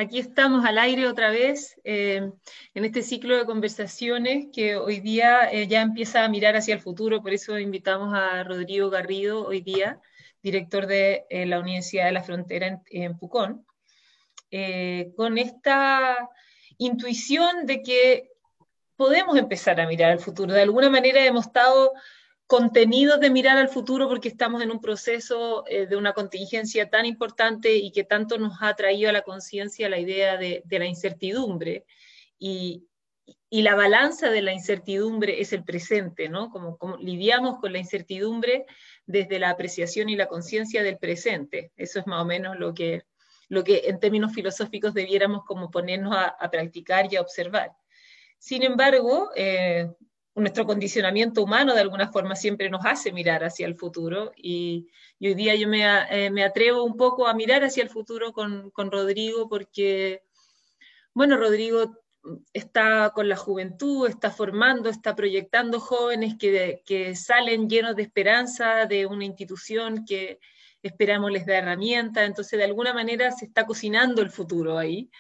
Aquí estamos al aire otra vez en este ciclo de conversaciones que hoy día ya empieza a mirar hacia el futuro, por eso invitamos a Rodrigo Garrido hoy día, director de la Universidad de la Frontera en Pucón, con esta intuición de que podemos empezar a mirar al futuro. De alguna manera hemos estado contenidos de mirar al futuro porque estamos en un proceso de una contingencia tan importante y que tanto nos ha traído a la conciencia la idea de la incertidumbre. Y, y, la balanza de la incertidumbre es el presente, ¿no? Como lidiamos con la incertidumbre desde la apreciación y la conciencia del presente. Eso es más o menos lo que en términos filosóficos debiéramos como ponernos a practicar y a observar. Sin embargo, nuestro condicionamiento humano de alguna forma siempre nos hace mirar hacia el futuro y hoy día yo me atrevo un poco a mirar hacia el futuro con Rodrigo porque, bueno, Rodrigo está con la juventud, está formando, está proyectando jóvenes que salen llenos de esperanza de una institución que esperamos les da herramientas, entonces de alguna manera se está cocinando el futuro ahí.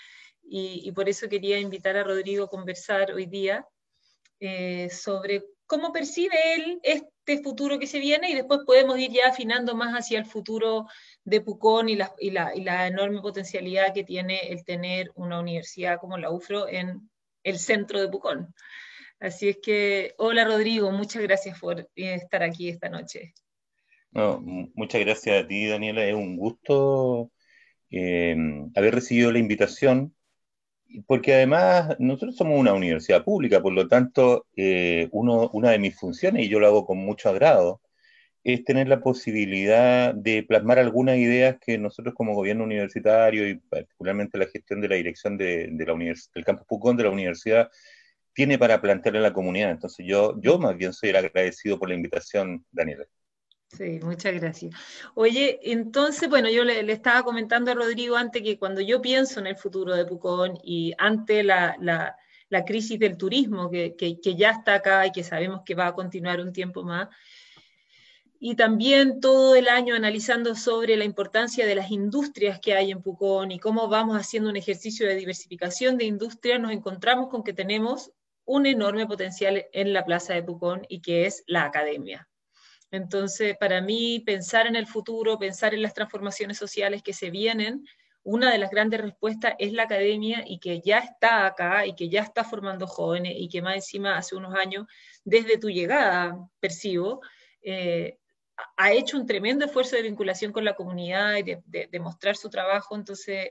Y por eso quería invitar a Rodrigo a conversar hoy día sobre cómo percibe él este futuro que se viene y después podemos ir ya afinando más hacia el futuro de Pucón y la enorme potencialidad que tiene el tener una universidad como la UFRO en el centro de Pucón. Así es que, hola Rodrigo, muchas gracias por estar aquí esta noche. No, muchas gracias a ti, Daniela. Es un gusto eh, haber recibido la invitación, porque además nosotros somos una universidad pública, por lo tanto, una de mis funciones, y yo lo hago con mucho agrado, es tener la posibilidad de plasmar algunas ideas que nosotros como gobierno universitario y particularmente la gestión de la dirección de la del campus Pucón de la universidad tiene para plantearle a la comunidad. Entonces yo más bien soy el agradecido por la invitación, Daniela. Sí, muchas gracias. Oye, entonces, bueno, yo le estaba comentando a Rodrigo antes que cuando yo pienso en el futuro de Pucón y ante la crisis del turismo que ya está acá y que sabemos que va a continuar un tiempo más, y también todo el año analizando sobre la importancia de las industrias que hay en Pucón y cómo vamos haciendo un ejercicio de diversificación de industrias, nos encontramos con que tenemos un enorme potencial en la plaza de Pucón y que es la academia. Entonces, para mí, pensar en el futuro, pensar en las transformaciones sociales que se vienen, una de las grandes respuestas es la academia y que ya está acá y que ya está formando jóvenes y que más encima hace unos años, desde tu llegada, percibo, eh, ha hecho un tremendo esfuerzo de vinculación con la comunidad y de mostrar su trabajo. Entonces,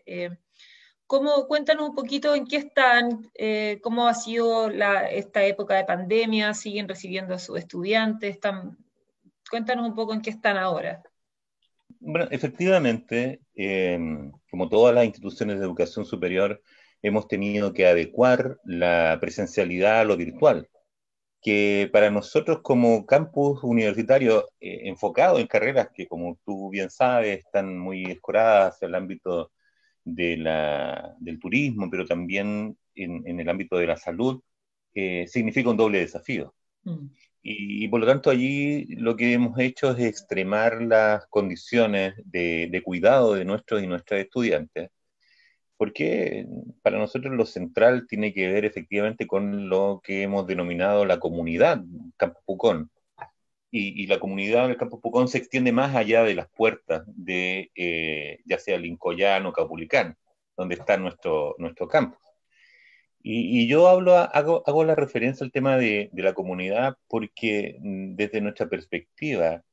cuéntanos un poquito en qué están, cómo ha sido esta época de pandemia, siguen recibiendo a sus estudiantes, cuéntanos un poco en qué están ahora. Bueno, efectivamente, como todas las instituciones de educación superior, hemos tenido que adecuar la presencialidad a lo virtual, que para nosotros como campus universitario enfocado en carreras que, como tú bien sabes, están muy escoradas hacia el ámbito del turismo, pero también en el ámbito de la salud, significa un doble desafío. Mm. Y por lo tanto allí lo que hemos hecho es extremar las condiciones de cuidado de nuestros y nuestras estudiantes, porque para nosotros lo central tiene que ver efectivamente con lo que hemos denominado la comunidad Campo Pucón. Y la comunidad del Campo Pucón se extiende más allá de las puertas de ya sea Lincoyán o Capulicán, donde está nuestro campo. Y yo hago la referencia al tema de la comunidad porque desde nuestra perspectiva,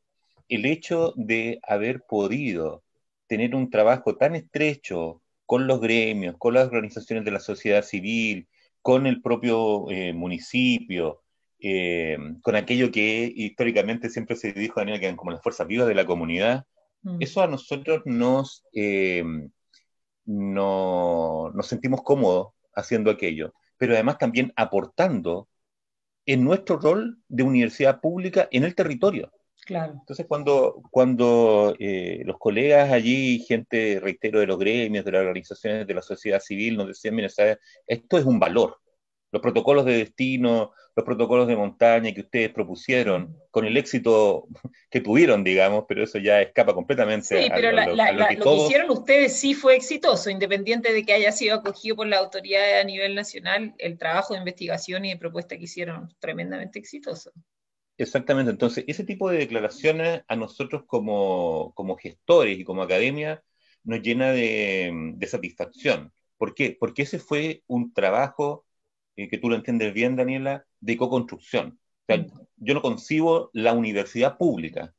el hecho de haber podido tener un trabajo tan estrecho con los gremios, con las organizaciones de la sociedad civil, con el propio municipio, con aquello que históricamente siempre se dijo, Daniel, que eran como las fuerzas vivas de la comunidad, Mm. eso a nosotros nos sentimos cómodos haciendo aquello, pero además también aportando en nuestro rol de universidad pública en el territorio. Claro. Entonces, cuando los colegas allí, gente, reitero, de los gremios, de las organizaciones de la sociedad civil, nos decían, mira, ¿sabes? Esto es un valor. Los protocolos de destino los protocolos de montaña que ustedes propusieron, con el éxito que tuvieron, digamos, pero eso ya escapa completamente Sí, pero a lo que lo que todos... hicieron ustedes sí fue exitoso, independiente de que haya sido acogido por la autoridad a nivel nacional, el trabajo de investigación y de propuesta que hicieron tremendamente exitoso. Exactamente, entonces ese tipo de declaraciones a nosotros como gestores y como academia nos llena de satisfacción. ¿Por qué? Porque ese fue un trabajo, que tú lo entiendes bien, Daniela, de co-construcción. O sea, Mm, yo no concibo la universidad pública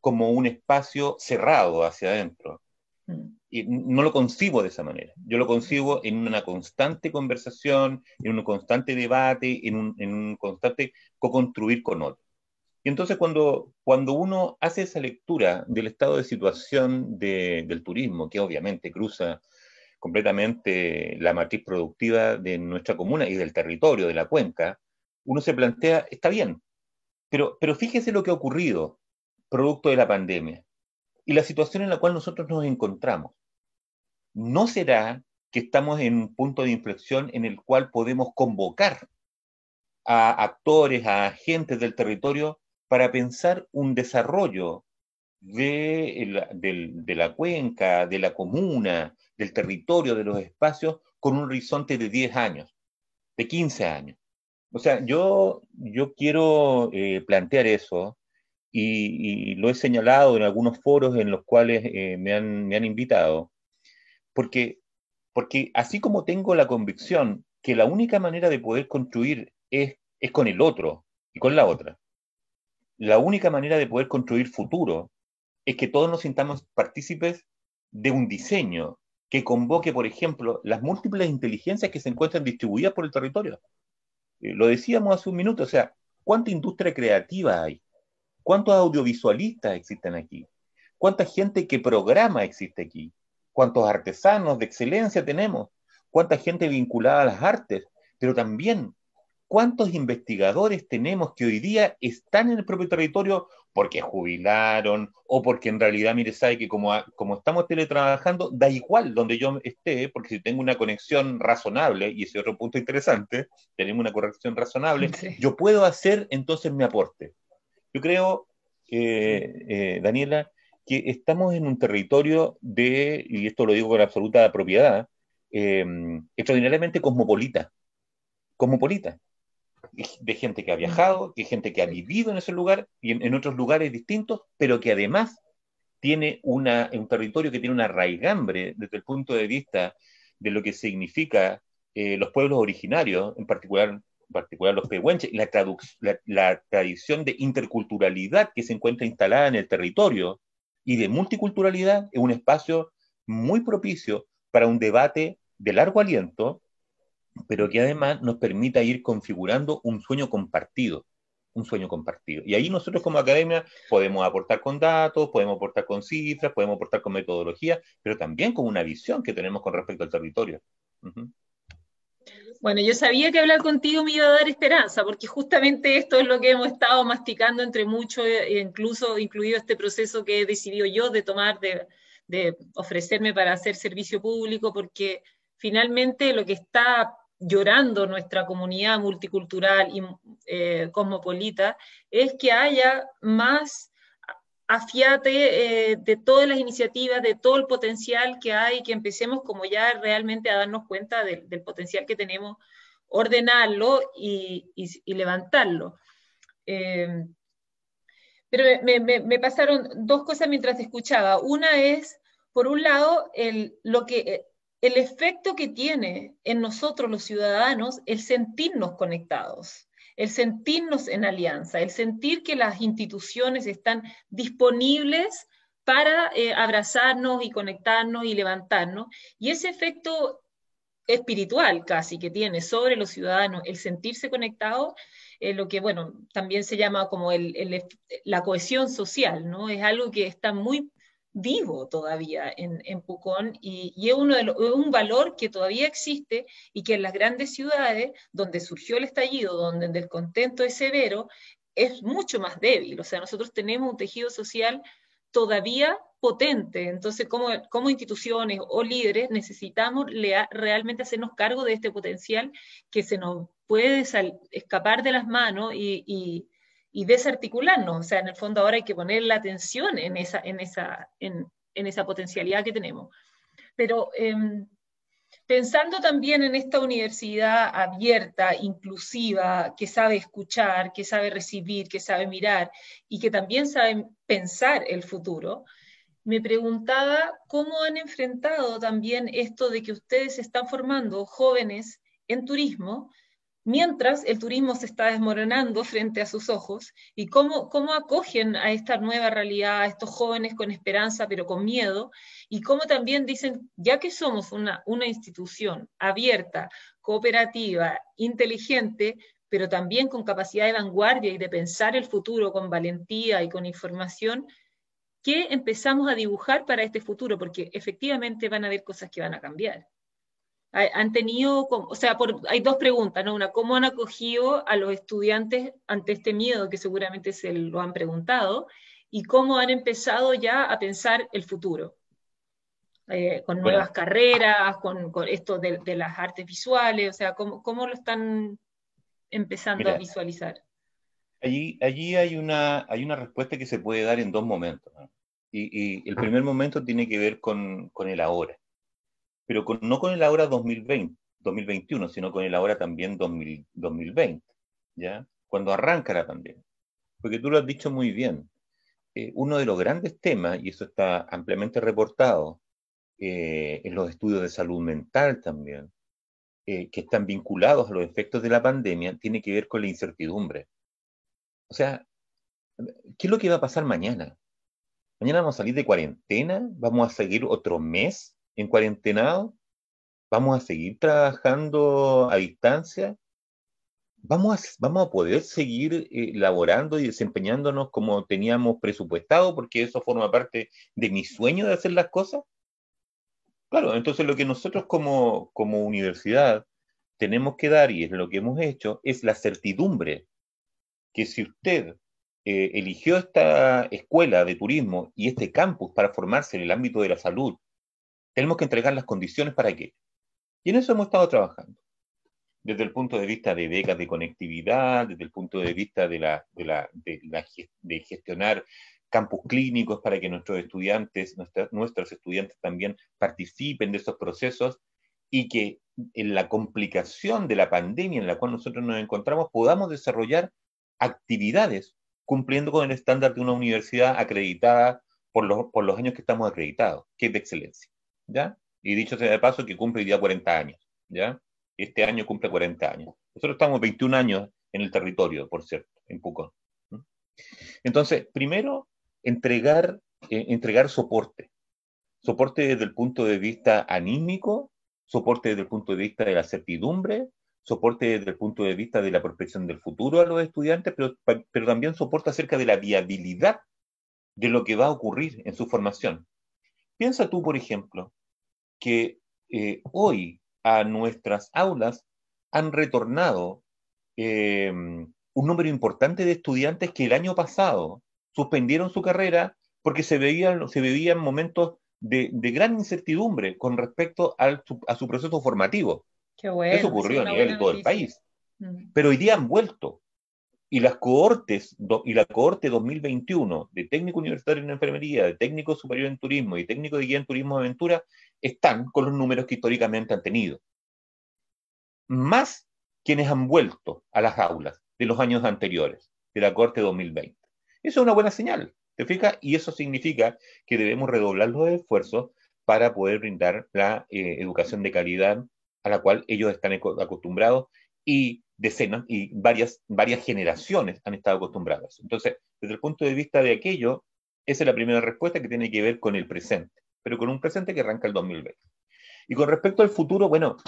como un espacio cerrado hacia adentro. mm, Y no lo concibo de esa manera. Yo lo concibo en una constante conversación, en un constante debate, en un constante co-construir con otros. Y entonces cuando uno hace esa lectura del estado de situación del turismo, que obviamente cruza completamente la matriz productiva de nuestra comuna y del territorio, de la cuenca, uno se plantea, está bien, pero fíjese lo que ha ocurrido producto de la pandemia y la situación en la cual nosotros nos encontramos. ¿No será que estamos en un punto de inflexión en el cual podemos convocar a actores, a agentes del territorio para pensar un desarrollo de la cuenca, de la comuna, del territorio, de los espacios, con un horizonte de 10 años, de 15 años? O sea, yo quiero plantear eso y lo he señalado en algunos foros en los cuales me han invitado, porque, porque así como tengo la convicción que la única manera de poder construir es con el otro y con la otra, la única manera de poder construir futuro es que todos nos sintamos partícipes de un diseño que convoque, por ejemplo, las múltiples inteligencias que se encuentran distribuidas por el territorio. Lo decíamos hace un minuto, o sea, ¿cuánta industria creativa hay? ¿Cuántos audiovisualistas existen aquí? ¿Cuánta gente que programa existe aquí? ¿Cuántos artesanos de excelencia tenemos? ¿Cuánta gente vinculada a las artes? Pero también, ¿cuántos investigadores tenemos que hoy día están en el propio territorio porque jubilaron o porque en realidad, mire, sabe que como estamos teletrabajando, da igual donde yo esté, porque si tengo una conexión razonable, y ese otro punto interesante, tenemos una conexión razonable, sí. yo puedo hacer entonces mi aporte. Yo creo, Daniela, que estamos en un territorio y esto lo digo con absoluta propiedad, eh, extraordinariamente cosmopolita, cosmopolita, de gente que ha Mm, viajado, de gente que ha sí. vivido en ese lugar y en otros lugares distintos, pero que además tiene un territorio que tiene una raigambre desde el punto de vista de lo que significa los pueblos originarios, en particular los pehuenches, la tradición de interculturalidad que se encuentra instalada en el territorio y de multiculturalidad es un espacio muy propicio para un debate de largo aliento, pero que además nos permita ir configurando un sueño compartido, un sueño compartido. Y ahí nosotros como academia podemos aportar con datos, podemos aportar con cifras, podemos aportar con metodología, pero también con una visión que tenemos con respecto al territorio. Uh-huh. Bueno, yo sabía que hablar contigo me iba a dar esperanza, porque justamente esto es lo que hemos estado masticando entre muchos, incluso incluido este proceso que he decidido yo de tomar, de ofrecerme para hacer servicio público, porque finalmente lo que está llorando nuestra comunidad multicultural y cosmopolita es que haya más afiate de todas las iniciativas, de todo el potencial que hay, que empecemos como ya realmente a darnos cuenta del potencial que tenemos, ordenarlo y levantarlo. Eh, pero me pasaron dos cosas mientras te escuchaba. Una es, por un lado, el efecto que tiene en nosotros los ciudadanos el sentirnos conectados, el sentirnos en alianza, el sentir que las instituciones están disponibles para abrazarnos y conectarnos y levantarnos. Y ese efecto espiritual casi que tiene sobre los ciudadanos el sentirse conectados, lo que, bueno, también se llama como la cohesión social, ¿no? Es algo que está muy vivo todavía en Pucón y es un valor que todavía existe y que en las grandes ciudades donde surgió el estallido, donde el descontento es severo, es mucho más débil. O sea, nosotros tenemos un tejido social todavía potente. Entonces, como instituciones o líderes necesitamos realmente hacernos cargo de este potencial que se nos puede escapar de las manos y desarticularnos. O sea, en el fondo ahora hay que poner la atención en esa potencialidad que tenemos. Pero pensando también en esta universidad abierta, inclusiva, que sabe escuchar, que sabe recibir, que sabe mirar y que también sabe pensar el futuro, me preguntaba cómo han enfrentado también esto de que ustedes están formando jóvenes en turismo, mientras el turismo se está desmoronando frente a sus ojos, y cómo acogen a esta nueva realidad, a estos jóvenes con esperanza pero con miedo, y cómo también dicen, ya que somos una institución abierta, cooperativa, inteligente, pero también con capacidad de vanguardia y de pensar el futuro con valentía y con información, ¿qué empezamos a dibujar para este futuro? Porque efectivamente van a haber cosas que van a cambiar. Han tenido, o sea, hay dos preguntas, ¿no? Una, ¿cómo han acogido a los estudiantes ante este miedo que seguramente se lo han preguntado? Y cómo han empezado ya a pensar el futuro, con nuevas Bueno, carreras, con esto de las artes visuales, o sea, ¿cómo lo están empezando a mira, visualizar? allí hay una respuesta que se puede dar en dos momentos, ¿no? Y el primer momento tiene que ver con el ahora, pero no con el ahora 2020, 2021, sino con el ahora también 2020, ¿ya? Cuando arranca la pandemia. Porque tú lo has dicho muy bien. Uno de los grandes temas, y eso está ampliamente reportado en los estudios de salud mental también, que están vinculados a los efectos de la pandemia, tiene que ver con la incertidumbre. O sea, ¿qué es lo que va a pasar mañana? Mañana vamos a salir de cuarentena, vamos a seguir otro mes en cuarentenado, vamos a seguir trabajando a distancia, vamos a poder seguir laborando y desempeñándonos como teníamos presupuestado, porque eso forma parte de mi sueño de hacer las cosas. Claro, entonces lo que nosotros como universidad tenemos que dar, y es lo que hemos hecho, es la certidumbre que si usted eligió esta escuela de turismo y este campus para formarse en el ámbito de la salud, tenemos que entregar las condiciones para que. Y en eso hemos estado trabajando, desde el punto de vista de becas de conectividad, desde el punto de vista de gestionar campus clínicos para que nuestros estudiantes, nuestros estudiantes también participen de esos procesos y que en la complicación de la pandemia en la cual nosotros nos encontramos podamos desarrollar actividades cumpliendo con el estándar de una universidad acreditada por los años que estamos acreditados, que es de excelencia, ¿ya? Y dicho sea de paso, que cumple ya 40 años, ¿ya? Este año cumple 40 años. Nosotros estamos 21 años en el territorio, por cierto, en Pucón. Entonces, primero, entregar soporte. Soporte desde el punto de vista anímico, soporte desde el punto de vista de la certidumbre, soporte desde el punto de vista de la prospección del futuro a los estudiantes, pero también soporte acerca de la viabilidad de lo que va a ocurrir en su formación. Piensa tú, por ejemplo, que hoy a nuestras aulas han retornado un número importante de estudiantes que el año pasado suspendieron su carrera porque se vivían momentos de gran incertidumbre con respecto a su proceso formativo. Qué Eso bueno, esa es ocurrió a una nivel buena de todo el noticia. país. Pero hoy día han vuelto. Y la cohorte 2021 de técnico universitario en enfermería, de técnico superior en turismo y técnico de guía en turismo de aventura están con los números que históricamente han tenido. Más quienes han vuelto a las aulas de los años anteriores, de la cohorte 2020. Eso es una buena señal, ¿te fijas? Y eso significa que debemos redoblar los esfuerzos para poder brindar la educación de calidad a la cual ellos están acostumbrados y decenas y varias generaciones han estado acostumbradas. Entonces, desde el punto de vista de aquello, esa es la primera respuesta que tiene que ver con el presente, pero con un presente que arranca el 2020. Y con respecto al futuro, bueno,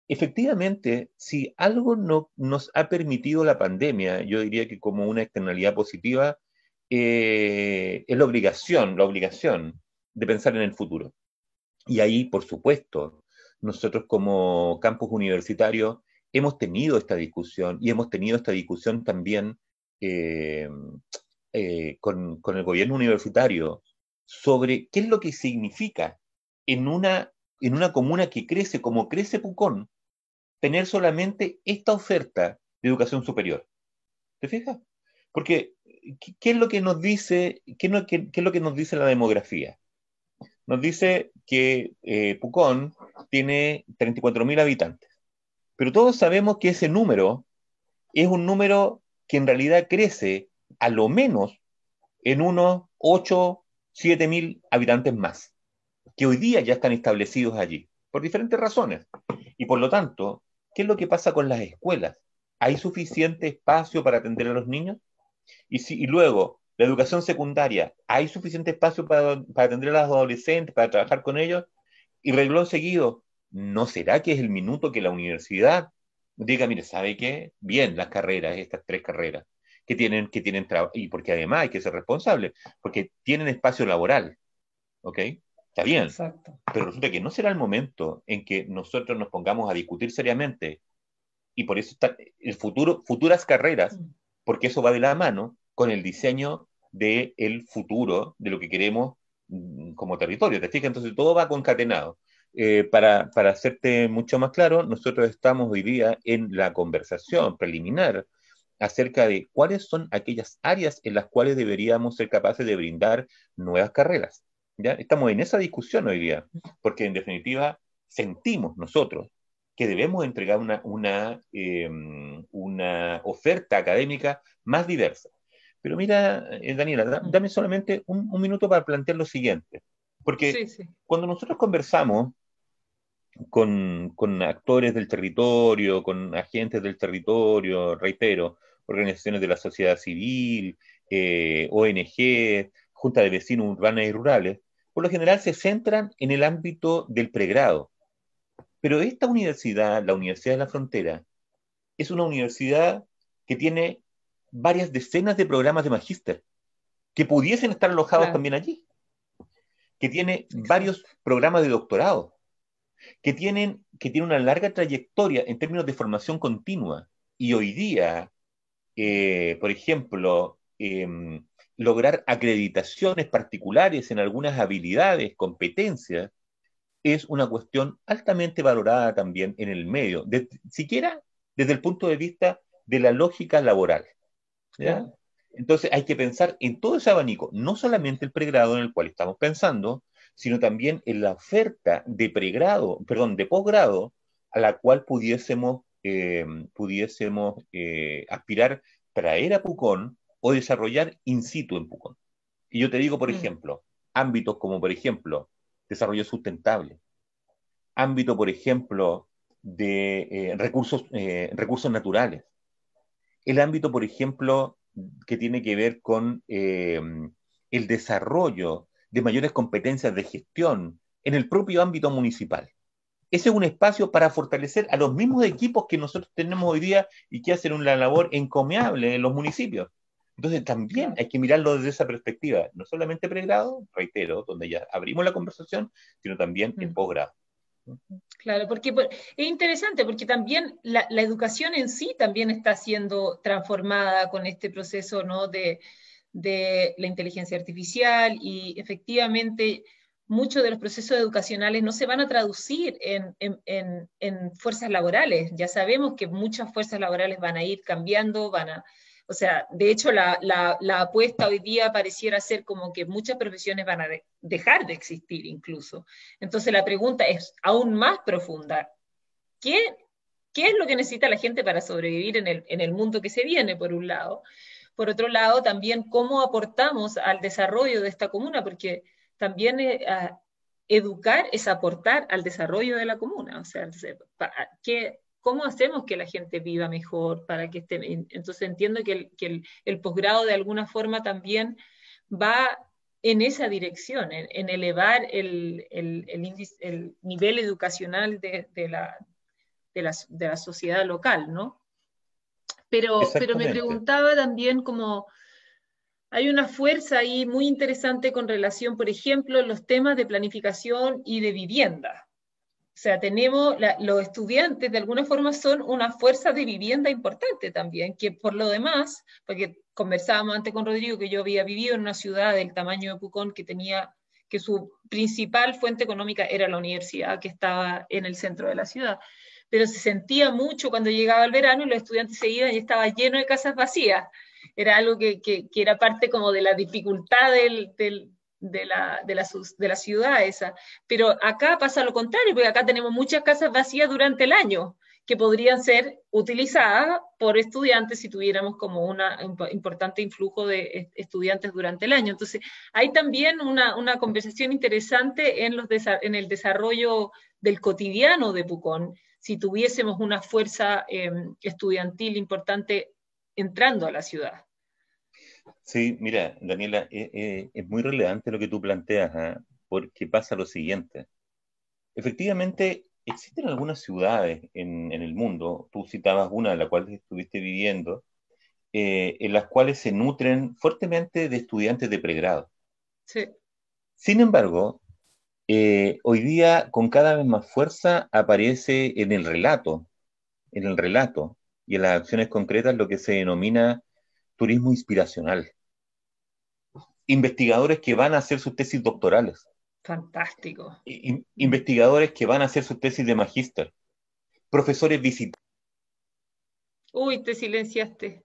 efectivamente, si algo no, nos ha permitido la pandemia, yo diría que como una externalidad positiva, es la obligación de pensar en el futuro. Y ahí, por supuesto, nosotros como campus universitario hemos tenido esta discusión y hemos tenido esta discusión también con el gobierno universitario sobre qué es lo que significa en una comuna que crece como crece Pucón, tener solamente esta oferta de educación superior. ¿Te fijas? Porque, ¿qué es lo que nos dice, qué es lo que nos dice la demografía? Nos dice que Pucón tiene 34.000 habitantes, pero todos sabemos que ese número es un número que en realidad crece a lo menos en unos 8, 7.000 habitantes más, que hoy día ya están establecidos allí, por diferentes razones. Y por lo tanto, ¿qué es lo que pasa con las escuelas? ¿Hay suficiente espacio para atender a los niños? Y luego, la educación secundaria, ¿hay suficiente espacio para atender a los adolescentes, para trabajar con ellos? Y reglón seguido, ¿no será que es el minuto que la universidad diga, mire, ¿sabe qué? Bien, las carreras, estas 3 carreras, que tienen trabajo, y porque además hay que ser responsable, porque tienen espacio laboral, ¿ok? Está bien, Exacto. pero resulta que no será el momento en que nosotros nos pongamos a discutir seriamente, y por eso está el futuro, futuras carreras, Mm. porque eso va de la mano con el diseño del futuro, de lo que queremos como territorio, ¿te fijas? Entonces todo va concatenado. Para hacerte mucho más claro, nosotros estamos hoy día en la conversación preliminar acerca de cuáles son aquellas áreas en las cuales deberíamos ser capaces de brindar nuevas carreras. ¿Ya? Estamos en esa discusión hoy día, porque en definitiva sentimos nosotros que debemos entregar una oferta académica más diversa. Pero mira, Daniela, Mm. dame solamente un minuto para plantear lo siguiente, porque Sí, sí. cuando nosotros conversamos con actores del territorio, con agentes del territorio, reitero, organizaciones de la sociedad civil, ONG, junta de vecinos urbanas y rurales, por lo general se centran en el ámbito del pregrado. Pero esta universidad, la Universidad de la Frontera, es una universidad que tiene varias decenas de programas de magíster que pudiesen estar alojados Claro, también allí, que tiene varios exacto. programas de doctorado, que tiene una larga trayectoria en términos de formación continua. Y hoy día, por ejemplo, lograr acreditaciones particulares en algunas habilidades, competencias, es una cuestión altamente valorada también en el medio, siquiera desde el punto de vista de la lógica laboral. ¿Ya? Claro. Entonces hay que pensar en todo ese abanico, no solamente el pregrado en el cual estamos pensando, sino también en la oferta de pregrado, perdón, de posgrado, a la cual pudiésemos aspirar traer a Pucón o desarrollar in situ en Pucón. Y yo te digo, por Mm. ejemplo, ámbitos como, por ejemplo, desarrollo sustentable, ámbito, por ejemplo, de recursos naturales, el ámbito, por ejemplo, que tiene que ver con el desarrollo de mayores competencias de gestión en el propio ámbito municipal. Ese es un espacio para fortalecer a los mismos equipos que nosotros tenemos hoy día y que hacen una labor encomiable en los municipios. Entonces también Claro. hay que mirarlo desde esa perspectiva, no solamente pregrado, reitero, donde ya abrimos la conversación, sino también el Mm. posgrado. Claro, porque es interesante, porque también la educación en sí también está siendo transformada con este proceso, ¿no? de la inteligencia artificial y efectivamente muchos de los procesos educacionales no se van a traducir en fuerzas laborales. Ya sabemos que muchas fuerzas laborales van a ir cambiando, o sea, de hecho la apuesta hoy día pareciera ser como que muchas profesiones van a dejar de existir incluso. Entonces la pregunta es aún más profunda. ¿Qué, qué es lo que necesita la gente para sobrevivir en el mundo que se viene, por un lado? Por otro lado, también cómo aportamos al desarrollo de esta comuna, porque también educar es aportar al desarrollo de la comuna. O sea, ¿cómo hacemos que la gente viva mejor para que esté? Entonces entiendo que el posgrado de alguna forma también va en esa dirección, en elevar el nivel educacional de la sociedad local, ¿no? Pero me Exactamente. preguntaba también como hay una fuerza ahí muy interesante con relación, por ejemplo, a los temas de planificación y de vivienda. O sea, los estudiantes de alguna forma son una fuerza de vivienda importante también, que por lo demás, porque conversábamos antes con Rodrigo que yo había vivido en una ciudad del tamaño de Pucón que tenía que su principal fuente económica era la universidad que estaba en el centro de la ciudad. Pero se sentía mucho cuando llegaba el verano y los estudiantes se iban y estaba lleno de casas vacías. Era algo que era parte como de la dificultad de la ciudad esa. Pero acá pasa lo contrario, porque acá tenemos muchas casas vacías durante el año que podrían ser utilizadas por estudiantes si tuviéramos como un importante influjo de estudiantes durante el año. Entonces, hay también una conversación interesante en el desarrollo del cotidiano de Pucón, si tuviésemos una fuerza estudiantil importante entrando a la ciudad. Sí, mira, Daniela, es muy relevante lo que tú planteas, ¿ah? Porque pasa lo siguiente. Efectivamente, existen algunas ciudades en el mundo, tú citabas una de la cual estuviste viviendo, en las cuales se nutren fuertemente de estudiantes de pregrado. Sí. Sin embargo, hoy día con cada vez más fuerza aparece en el relato y en las acciones concretas lo que se denomina turismo inspiracional. Investigadores que van a hacer sus tesis doctorales, Fantástico. investigadores que van a hacer sus tesis de magíster, profesores visitantes, Uy, te silenciaste.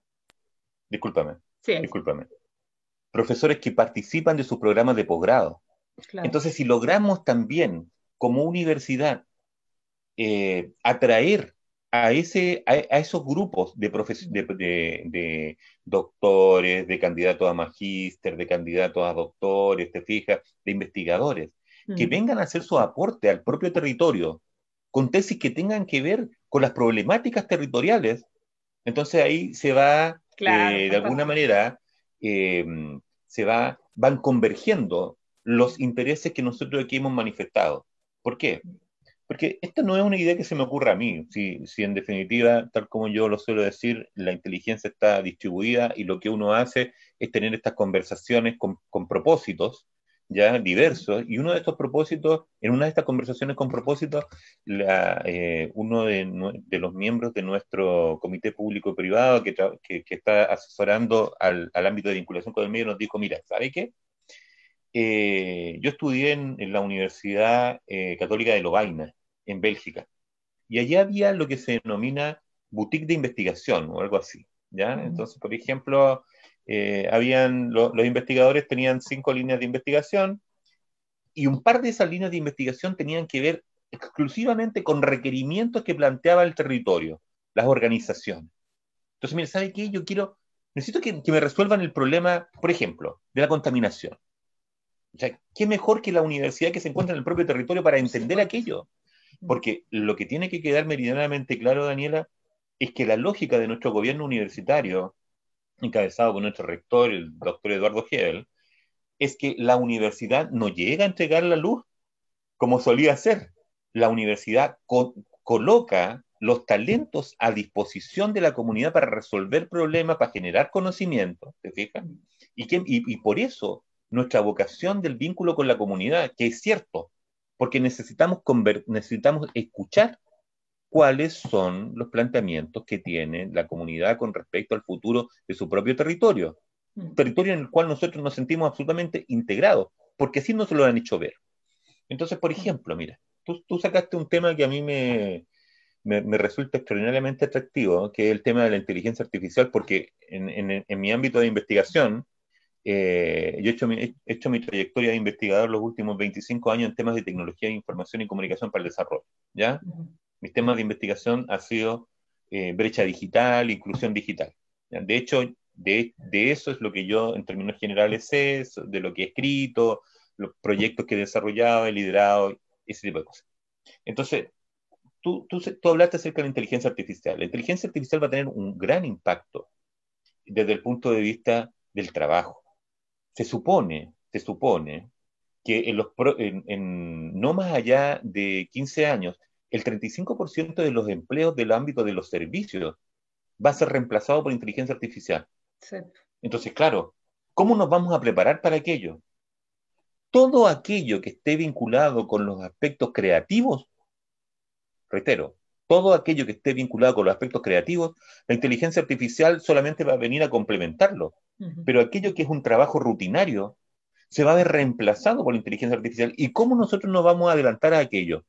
discúlpame, Sí, discúlpame, profesores que participan de sus programas de posgrado. claro. Entonces, si logramos también como universidad atraer a esos grupos de doctores, de candidatos a magíster, de candidatos a doctores, te fijas, de investigadores, que Mm. vengan a hacer su aporte al propio territorio, con tesis que tengan que ver con las problemáticas territoriales, entonces ahí se va, Claro, de alguna fantástico. manera, eh, van convergiendo los intereses que nosotros aquí hemos manifestado. ¿Por qué? Porque esta no es una idea que se me ocurra a mí, si en definitiva, tal como yo lo suelo decir, la inteligencia está distribuida y lo que uno hace es tener estas conversaciones con propósitos ya diversos, y uno de estos propósitos, en una de estas conversaciones con propósitos, uno de los miembros de nuestro comité público-privado que está asesorando al ámbito de vinculación con el medio nos dijo, mira, ¿sabe qué? Yo estudié en la Universidad Católica de Lovaina, en Bélgica, y allí había lo que se denomina boutique de investigación o algo así, ¿ya? Mm. Entonces, por ejemplo, los investigadores tenían 5 líneas de investigación y un par de esas líneas de investigación tenían que ver exclusivamente con requerimientos que planteaba el territorio, las organizaciones. Entonces, mira, ¿sabe qué? Necesito que me resuelvan el problema, por ejemplo, de la contaminación. O sea, ¿qué mejor que la universidad que se encuentra en el propio territorio para Por entender supuesto. aquello? Mm. Porque lo que tiene que quedar meridianamente claro, Daniela, es que la lógica de nuestro gobierno universitario, encabezado por nuestro rector, el doctor Eduardo Gebel, es que la universidad no llega a entregar la luz como solía ser. La universidad coloca los talentos a disposición de la comunidad para resolver problemas, para generar conocimiento, ¿te fijas? Mm. Y por eso nuestra vocación del vínculo con la comunidad, que es cierto, porque necesitamos escuchar cuáles son los planteamientos que tiene la comunidad con respecto al futuro de su propio territorio, Mm. territorio en el cual nosotros nos sentimos absolutamente integrados, porque así nos lo han hecho ver. Entonces, por Mm. ejemplo, mira, tú sacaste un tema que a mí me resulta extraordinariamente atractivo, que es el tema de la inteligencia artificial, porque en mi ámbito de investigación, yo he hecho mi trayectoria de investigador los últimos 25 años en temas de tecnología de información y comunicación para el desarrollo, ¿ya? Mm. Mis temas de investigación han sido brecha digital, inclusión digital. ¿Ya? De hecho, de eso es lo que yo en términos generales sé, de lo que he escrito, los proyectos que he desarrollado, he liderado, ese tipo de cosas. Entonces, tú hablaste acerca de la inteligencia artificial. La inteligencia artificial va a tener un gran impacto desde el punto de vista del trabajo. Se supone que no más allá de 15 años, el 35% de los empleos del ámbito de los servicios va a ser reemplazado por inteligencia artificial. Sí. Entonces, claro, ¿cómo nos vamos a preparar para aquello? Todo aquello que esté vinculado con los aspectos creativos, reitero, todo aquello que esté vinculado con los aspectos creativos, la inteligencia artificial solamente va a venir a complementarlo. Ujú. Pero aquello que es un trabajo rutinario, se va a ver reemplazado por la inteligencia artificial. ¿Y cómo nosotros nos vamos a adelantar a aquello?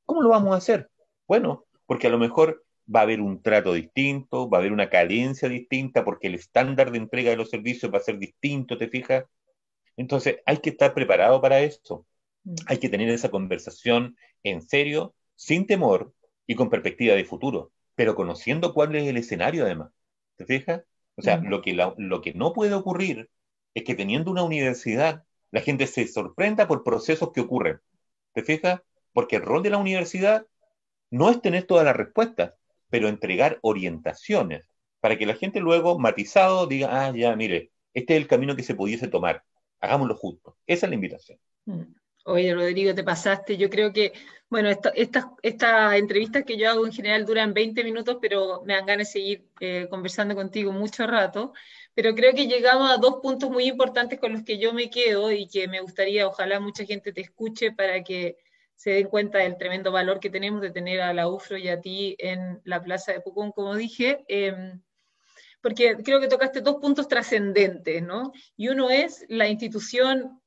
¿Cómo lo vamos a hacer? Bueno, porque a lo mejor va a haber un trato distinto, va a haber una cadencia distinta, porque el estándar de entrega de los servicios va a ser distinto, ¿te fijas? Entonces, hay que estar preparado para eso. Mm. Hay que tener esa conversación en serio, sin temor y con perspectiva de futuro, pero conociendo cuál es el escenario además. ¿Te fijas? O sea, Mm. lo que no puede ocurrir es que teniendo una universidad, la gente se sorprenda por procesos que ocurren. ¿Te fijas? Porque el rol de la universidad no es tener todas las respuestas, pero entregar orientaciones para que la gente luego, matizado, diga, ah, ya, mire, este es el camino que se pudiese tomar. Hagámoslo juntos. Esa es la invitación. Mm. Oye, Rodrigo, te pasaste. Yo creo que, bueno, estas entrevistas que yo hago en general duran 20 minutos, pero me dan ganas de seguir conversando contigo mucho rato. Pero creo que llegamos a dos puntos muy importantes con los que yo me quedo y que me gustaría, ojalá mucha gente te escuche para que se den cuenta del tremendo valor que tenemos de tener a la UFRO y a ti en la Plaza de Pucón, como dije. Porque creo que tocaste dos puntos trascendentes, ¿no? Y uno es la institución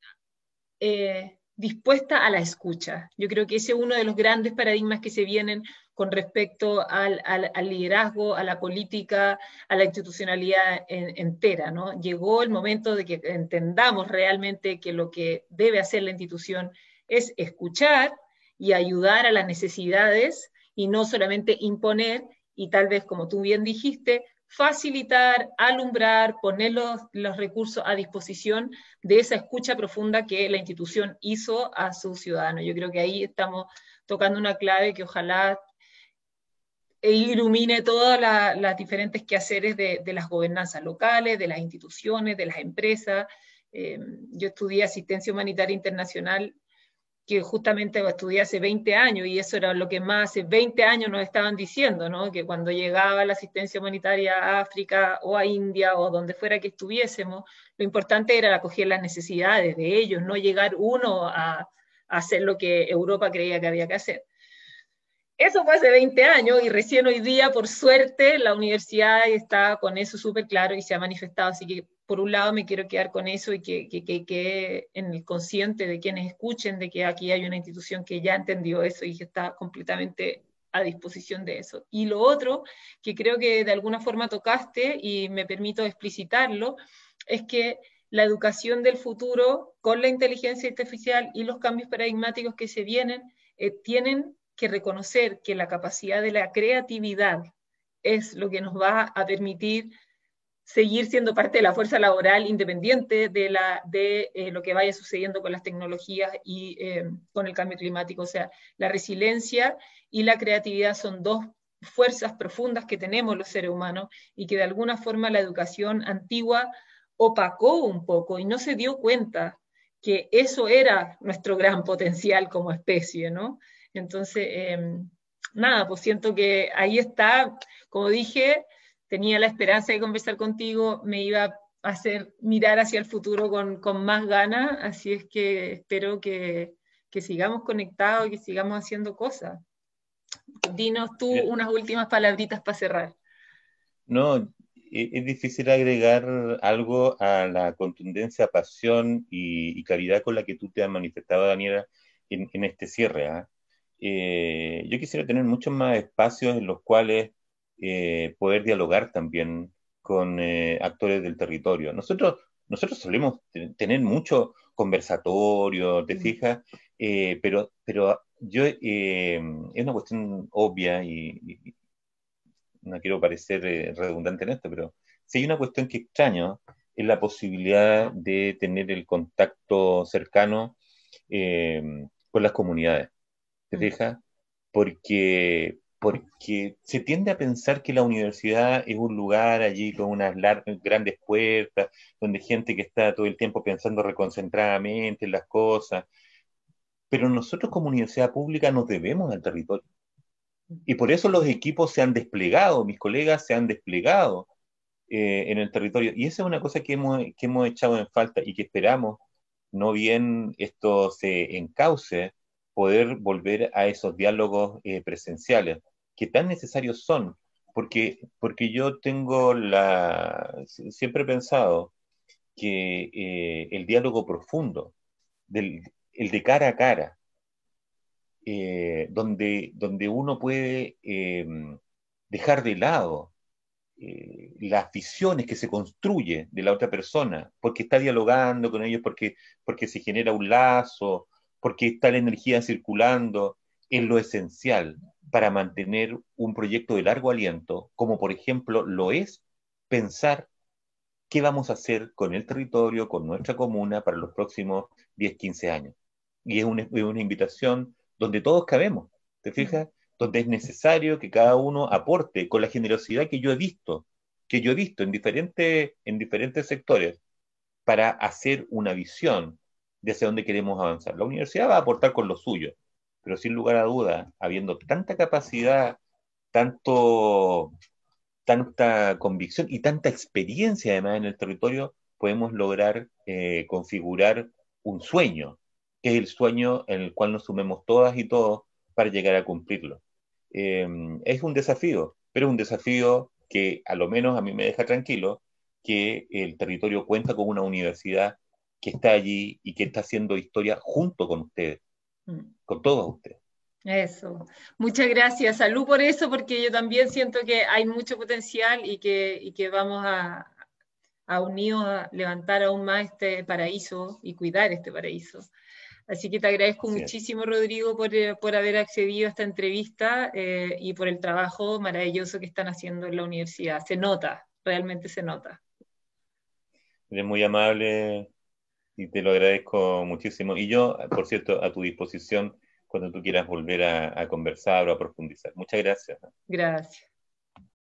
dispuesta a la escucha. Yo creo que ese es uno de los grandes paradigmas que se vienen con respecto al liderazgo, a la política, a la institucionalidad entera, ¿no? Llegó el momento de que entendamos realmente que lo que debe hacer la institución es escuchar y ayudar a las necesidades y no solamente imponer y tal vez, como tú bien dijiste, facilitar, alumbrar, poner los recursos a disposición de esa escucha profunda que la institución hizo a sus ciudadanos. Yo creo que ahí estamos tocando una clave que ojalá ilumine todas las diferentes quehaceres de las gobernanzas locales, de las instituciones, de las empresas. Yo estudié asistencia humanitaria internacional que justamente estudié hace 20 años y eso era lo que más hace 20 años nos estaban diciendo, ¿no? Que cuando llegaba la asistencia humanitaria a África o a India o donde fuera que estuviésemos, lo importante era acoger las necesidades de ellos, no llegar uno a hacer lo que Europa creía que había que hacer. Eso fue hace 20 años y recién hoy día, por suerte, la universidad está con eso súper claro y se ha manifestado. Así que, por un lado, me quiero quedar con eso y que en el consciente de quienes escuchen de que aquí hay una institución que ya entendió eso y que está completamente a disposición de eso. Y lo otro, que creo que de alguna forma tocaste y me permito explicitarlo, es que la educación del futuro con la inteligencia artificial y los cambios paradigmáticos que se vienen tienen que reconocer que la capacidad de la creatividad es lo que nos va a permitir seguir siendo parte de la fuerza laboral independiente de lo que vaya sucediendo con las tecnologías y con el cambio climático. O sea, la resiliencia y la creatividad son dos fuerzas profundas que tenemos los seres humanos y que de alguna forma la educación antigua opacó un poco y no se dio cuenta que eso era nuestro gran potencial como especie, ¿no? Entonces, nada, pues siento que ahí está, como dije, tenía la esperanza de conversar contigo, me iba a hacer mirar hacia el futuro con más ganas, así es que espero que sigamos conectados y que sigamos haciendo cosas. Dinos tú Mira, unas últimas palabritas para cerrar. no, es difícil agregar algo a la contundencia, pasión y claridad con la que tú te has manifestado, Daniela, en este cierre, ¿ah? Yo quisiera tener muchos más espacios en los cuales poder dialogar también con actores del territorio. Nosotros solemos tener mucho conversatorio, ¿te Mm. fijas? Pero yo, es una cuestión obvia y no quiero parecer redundante en esto, pero si hay una cuestión que extraño es la posibilidad de tener el contacto cercano con las comunidades. ¿Te Mm. fijas? Porque se tiende a pensar que la universidad es un lugar allí con unas grandes puertas, donde gente que está todo el tiempo pensando reconcentradamente en las cosas, pero nosotros como universidad pública nos debemos al territorio. Y por eso los equipos se han desplegado, mis colegas se han desplegado en el territorio. Y esa es una cosa que hemos echado en falta y que esperamos, no bien esto se encauce, poder volver a esos diálogos presenciales, que tan necesarios son, porque yo tengo siempre he pensado que el diálogo profundo, el de cara a cara, donde uno puede dejar de lado las visiones que se construye de la otra persona, porque está dialogando con ellos, porque se genera un lazo, porque está la energía circulando, es lo esencial para mantener un proyecto de largo aliento, como por ejemplo lo es pensar qué vamos a hacer con el territorio, con nuestra comuna para los próximos 10, 15 años. Y es una invitación donde todos cabemos, ¿te Mm. fijas? Donde es necesario que cada uno aporte con la generosidad que yo he visto en diferentes sectores, para hacer una visión de hacia dónde queremos avanzar. La universidad va a aportar con lo suyo, pero sin lugar a duda, habiendo tanta capacidad, tanto tanta convicción y tanta experiencia además en el territorio, podemos lograr configurar un sueño, que es el sueño en el cual nos sumemos todas y todos para llegar a cumplirlo. Es un desafío, pero es un desafío que a lo menos a mí me deja tranquilo, que el territorio cuenta con una universidad que está allí y que está haciendo historia junto con ustedes, Mm. con todos ustedes. Eso. Muchas gracias. Salud por eso, porque yo también siento que hay mucho potencial y que vamos a unidos a levantar aún más este paraíso y cuidar este paraíso. Así que te agradezco Así es. muchísimo, Rodrigo, por haber accedido a esta entrevista y por el trabajo maravilloso que están haciendo en la universidad. Se nota, realmente se nota. Eres muy amable, y te lo agradezco muchísimo. Y yo, por cierto, a tu disposición cuando tú quieras volver a conversar o a profundizar. Muchas gracias. Gracias.